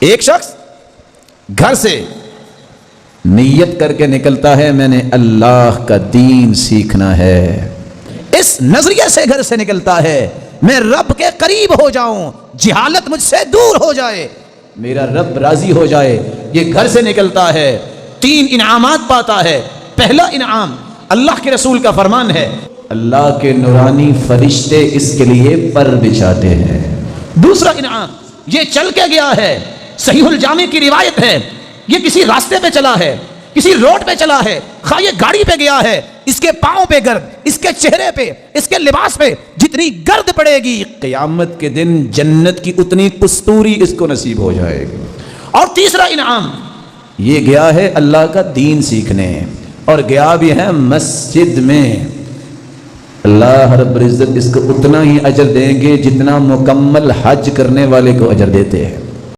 एक शख्स घर से नियत करके निकलता है, मैंने अल्लाह का दीन सीखना है। इस नजरिए से घर से निकलता है, मैं रब के करीब हो जाऊं, जिहालत मुझसे दूर हो जाए, मेरा रब राजी हो जाए। ये घर से निकलता है, 3 इनामात पाता है। पहला इनाम, अल्लाह के रसूल का फरमान है, अल्लाह के नूरानी फरिश्ते इसके लिए पर बिछाते हैं। दूसरा इनाम, ये चल के गया है, सहीहुल जामी की रिवायत है, ये किसी रास्ते पे चला है, किसी रोड पे चला है, खा ये गाड़ी पे गया है, इसके पांव पे गर्द, इसके चेहरे पे, इसके लिबास पे जितनी गर्द पड़ेगी, क़यामत के दिन जन्नत की उतनी कस्तूरी इसको नसीब हो जाएगी। और तीसरा इनाम, ये गया है अल्लाह का दीन सीखने, और गया भी है मस्जिद में। अल्लाह रब्बुल इज्जत इसको उतना ही अजर देंगे जितना मुकम्मल हज करने वाले को अजर देते हैं।